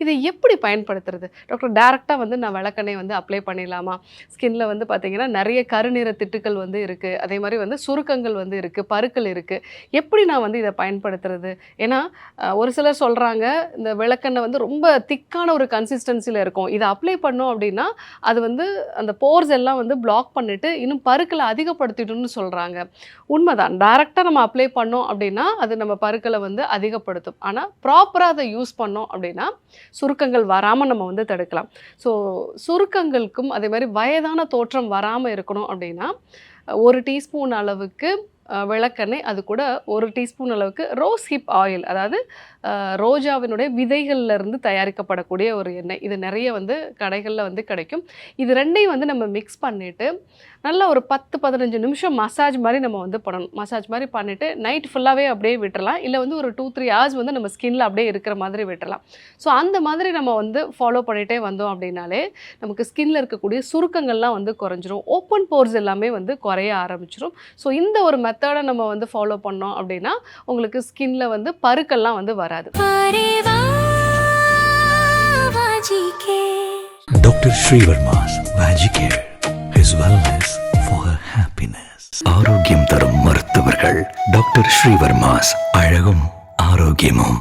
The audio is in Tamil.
இதை எப்படி பயன்படுத்துறது? டாக்டர் டைரக்ட்டா வந்து நான் விளக்கெண்ணெய் வந்து அப்ளை பண்ணிடலாமா? ஸ்கின்ல வந்து பார்த்தீங்கன்னா, நெறைய கருநிற திட்டுக்கள் வந்து இருக்கு. அதே மாரி வந்து சுருக்கங்கள் வந்து இருக்கு, பருக்கள் இருக்கு. எப்படி நான் வந்து இத பயன்படுத்துறது? ஏன்னா, ஒரு சிலர் சொல்றாங்க, இந்த விளக்கெண்ணெய் வந்து ரொம்ப திக்கான ஒரு கன்சிஸ்டன்சில இருக்கும். இத அப்ளை பண்ணோம் அப்டின்னா, அது வந்து அந்த போர்ஸ் எல்லாம் வந்து பிளாக் பண்ணிட்டு, இன்னும் பருக்கள அதிகப்படுத்திடும்னு சொல்றாங்க. உண்மதான். டைரக்ட்டா நம்ம அப்ளை பண்ணோம் அப்டின்னா, அது நம்ம பருக்கள வந்து அதிகப்படுத்தும். ஆனா, ப்ராப்பரா அத யூஸ் பண்ணோம் அப்டின்னா, சுருக்கங்கள் வராம நம்ம வந்து தடுக்கலாம். ஸோ சுருக்கங்களுக்கும் அதே மாரி வயதான தோற்றம் வராம இருக்கணும் அப்டின்னா, 1 டீஸ்பூன் அளவுக்கு விளக்கெண்ணெய், அது கூட 1 டீஸ்பூன் அளவுக்கு ரோஸ் ஹிப் ஆயில். அதாவது ரோஜாவினுடைய விதைகள்ல இருந்து தயாரிக்கப்படக்கூடிய ஒரு எண்ணெய். இது நெறைய வந்து கடைகள்ல வந்து கிடைக்கும். இது 2யும் வந்து நம்ம மிக்ஸ் பண்ணிட்டு, நல்லா ஒரு 10, 15 நிமிஷம் மசாஜ் மாரி நம்ம வந்து பண்ணணும். மசாஜ் மாரி பண்ணிட்டு, நைட் ஃபுல்லாவே அப்படியே விட்டுறலாம். இல்ல வந்து ஒரு 2, 3 ஹார்ஸ் வந்து நம்ம ஸ்கின்ல அப்படியே இருக்கிற மாதிரி விட்டுறலாம். ஸோ அந்த மாதிரி நம்ம வந்து ஃபாலோ பண்ணிட்டே வந்தோம் அப்படின்னாலே, நமக்கு ஸ்கின்ல இருக்கக்கூடிய சுருக்கங்கள்லாம் வந்து குறைஞ்சிரும். ஓப்பன் போர்ஸ் எல்லாமே வந்து குறைய ஆரம்பிச்சுரும். ஸோ இந்த ஒரு மெத்தட நம்ம வந்து ஃபாலோ பண்ணோம் அப்படின்னா, உங்களுக்கு ஸ்கின்ல வந்து பருக்கள்லாம் வந்து வராது. Dr. Srivarma's Magic Care. His wellness for her happiness. ஆரோக்கியம் தரும் மருத்துவர்கள் டாக்டர் ஸ்ரீவர்மாஸ். அழகும் ஆரோக்கியமும்.